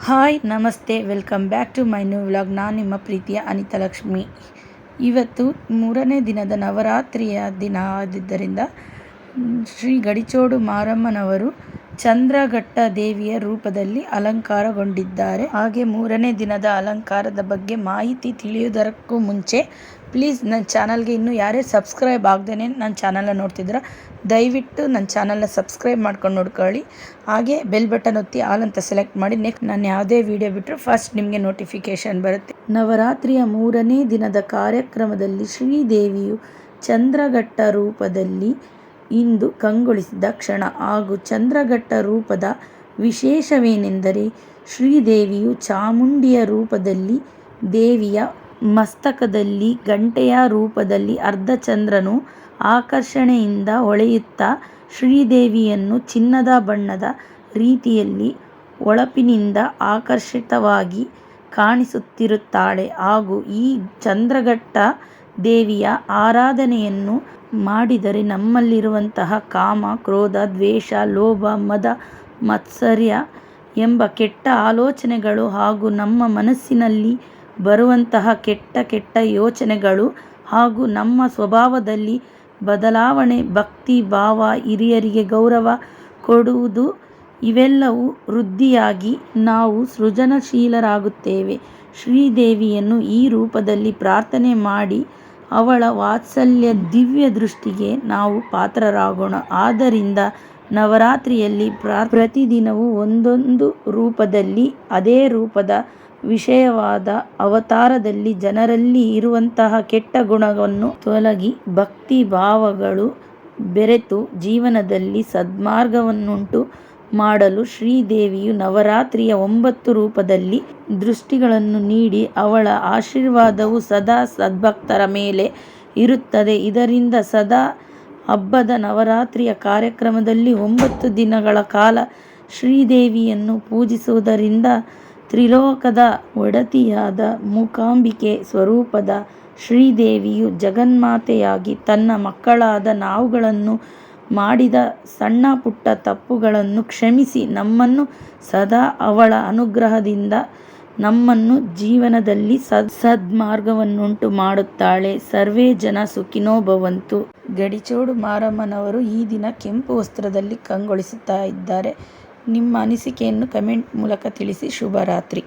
Hi ನಮಸ್ತೆ, welcome back to my new vlog. ನಾನು ನಿಮ್ಮ ಪ್ರೀತಿಯ ಅನಿತಾ ಲಕ್ಷ್ಮಿ. ಇವತ್ತು 3ನೇ ದಿನದ ನವರಾತ್ರಿಯ ದಿನ ಆದಿದ್ದರಿಂದ ಶ್ರೀ ಗಡಿಚೋಡು ಮಾರಮ್ಮನವರು ಚಂದ್ರಘಟ್ಟ ದೇವಿಯ ರೂಪದಲ್ಲಿ ಅಲಂಕಾರಗೊಂಡಿದ್ದಾರೆ. ಹಾಗೆ 3ನೇ ದಿನದ ಅಲಂಕಾರದ ಬಗ್ಗೆ ಮಾಹಿತಿ ತಿಳಿಯುವುದಕ್ಕೂ ಮುಂಚೆ ಪ್ಲೀಸ್ ನನ್ನ ಚಾನಲ್ಗೆ ಇನ್ನೂ ಯಾರೇ ಸಬ್ಸ್ಕ್ರೈಬ್ ಆಗದೇನೆ ನನ್ನ ಚಾನಲ್ನ ನೋಡ್ತಿದ್ರೆ ದಯವಿಟ್ಟು ನನ್ನ ಚಾನಲ್ನ ಸಬ್ಸ್ಕ್ರೈಬ್ ಮಾಡ್ಕೊಂಡು ನೋಡ್ಕೊಳ್ಳಿ. ಹಾಗೆ ಬೆಲ್ ಬಟನ್ ಒತ್ತಿ ಆಲ್ ಅಂತ ಸೆಲೆಕ್ಟ್ ಮಾಡಿ ನೆಕ್ಸ್ಟ್ ನಾನು ಯಾವುದೇ ವಿಡಿಯೋ ಬಿಟ್ಟರು ಫಸ್ಟ್ ನಿಮಗೆ ನೋಟಿಫಿಕೇಶನ್ ಬರುತ್ತೆ. ನವರಾತ್ರಿಯ 3ನೇ ದಿನದ ಕಾರ್ಯಕ್ರಮದಲ್ಲಿ ಶ್ರೀದೇವಿಯು ಚಂದ್ರಘಟ್ಟ ರೂಪದಲ್ಲಿ ಇಂದು ಕಂಗೊಳಿಸಿದ ಕ್ಷಣ ಹಾಗೂ ಚಂದ್ರಘಟ್ಟ ರೂಪದ ವಿಶೇಷವೇನೆಂದರೆ ಶ್ರೀದೇವಿಯು ಚಾಮುಂಡಿಯ ರೂಪದಲ್ಲಿ, ದೇವಿಯ ಮಸ್ತಕದಲ್ಲಿ ಗಂಟೆಯ ರೂಪದಲ್ಲಿ ಅರ್ಧಚಂದ್ರನು ಆಕರ್ಷಣೆಯಿಂದ ಹೊಳೆಯುತ್ತಾ ಶ್ರೀದೇವಿಯನ್ನು ಚಿನ್ನದ ಬಣ್ಣದ ರೀತಿಯಲ್ಲಿ ಹೊಳಪಿನಿಂದ ಆಕರ್ಷಿತವಾಗಿ ಕಾಣಿಸುತ್ತಿರುತ್ತಾಳೆ. ಹಾಗೂ ಈ ಚಂದ್ರಘಟ್ಟ ದೇವಿಯ ಆರಾಧನೆಯನ್ನು ಮಾಡಿದರೆ ನಮ್ಮಲ್ಲಿರುವಂತಹ ಕಾಮ, ಕ್ರೋಧ, ದ್ವೇಷ, ಲೋಭ, ಮದ, ಮತ್ಸರ್ಯ ಎಂಬ ಕೆಟ್ಟ ಆಲೋಚನೆಗಳು ಹಾಗೂ ನಮ್ಮ ಮನಸ್ಸಿನಲ್ಲಿ ಬರುವಂತಹ ಕೆಟ್ಟ ಯೋಚನೆಗಳು ಹಾಗೂ ನಮ್ಮ ಸ್ವಭಾವದಲ್ಲಿ ಬದಲಾವಣೆ, ಭಕ್ತಿ ಭಾವ, ಹಿರಿಯರಿಗೆ ಗೌರವ ಕೊಡುವುದು ಇವೆಲ್ಲವೂ ವೃದ್ಧಿಯಾಗಿ ನಾವು ಸೃಜನಶೀಲರಾಗುತ್ತೇವೆ. ಶ್ರೀದೇವಿಯನ್ನು ಈ ರೂಪದಲ್ಲಿ ಪ್ರಾರ್ಥನೆ ಮಾಡಿ ಅವಳ ವಾತ್ಸಲ್ಯ ದಿವ್ಯ ದೃಷ್ಟಿಗೆ ನಾವು ಪಾತ್ರರಾಗೋಣ. ಆದ್ದರಿಂದ ನವರಾತ್ರಿಯಲ್ಲಿ ಪ್ರತಿದಿನವೂ ಒಂದೊಂದು ರೂಪದಲ್ಲಿ ಅದೇ ರೂಪದ ವಿಷಯವಾದ ಅವತಾರದಲ್ಲಿ ಜನರಲ್ಲಿ ಇರುವಂತಹ ಕೆಟ್ಟ ಗುಣವನ್ನು ತೊಲಗಿ ಭಕ್ತಿ ಭಾವಗಳು ಬೆರೆತು ಜೀವನದಲ್ಲಿ ಸದ್ಮಾರ್ಗವನ್ನುಂಟು ಮಾಡಲು ಶ್ರೀದೇವಿಯು ನವರಾತ್ರಿಯ 9 ರೂಪದಲ್ಲಿ ದೃಷ್ಟಿಗಳನ್ನು ನೀಡಿ ಅವಳ ಆಶೀರ್ವಾದವು ಸದಾ ಸದ್ಭಕ್ತರ ಮೇಲೆ ಇರುತ್ತದೆ. ಇದರಿಂದ ಸದಾ ಹಬ್ಬದ ನವರಾತ್ರಿಯ ಕಾರ್ಯಕ್ರಮದಲ್ಲಿ 9 ದಿನಗಳ ಕಾಲ ಶ್ರೀದೇವಿಯನ್ನು ಪೂಜಿಸುವುದರಿಂದ ತ್ರಿಲೋಕದ ಒಡತಿಯಾದ ಮೂಕಾಂಬಿಕೆ ಸ್ವರೂಪದ ಶ್ರೀದೇವಿಯು ಜಗನ್ಮಾತೆಯಾಗಿ ತನ್ನ ಮಕ್ಕಳಾದ ನಾವುಗಳನ್ನು ಮಾಡಿದ ಸಣ್ಣ ಪುಟ್ಟ ತಪ್ಪುಗಳನ್ನು ಕ್ಷಮಿಸಿ ನಮ್ಮನ್ನು ಸದಾ ಅವಳ ಅನುಗ್ರಹದಿಂದ ನಮ್ಮನ್ನು ಜೀವನದಲ್ಲಿ ಸದ್ಮಾರ್ಗವನ್ನುಂಟು ಮಾಡುತ್ತಾಳೆ. ಸರ್ವೇ ಜನ ಸುಖಿನೋ ಭವಂತು. ಗಡಿಚೋಡು ಮಾರಮ್ಮನವರು ಈ ದಿನ ಕೆಂಪು ವಸ್ತ್ರದಲ್ಲಿ ಕಂಗೊಳಿಸುತ್ತಾ ಇದ್ದಾರೆ. ನಿಮ್ಮ ಅನಿಸಿಕೆಯನ್ನು ಕಮೆಂಟ್ ಮೂಲಕ ತಿಳಿಸಿ. ಶುಭರಾತ್ರಿ.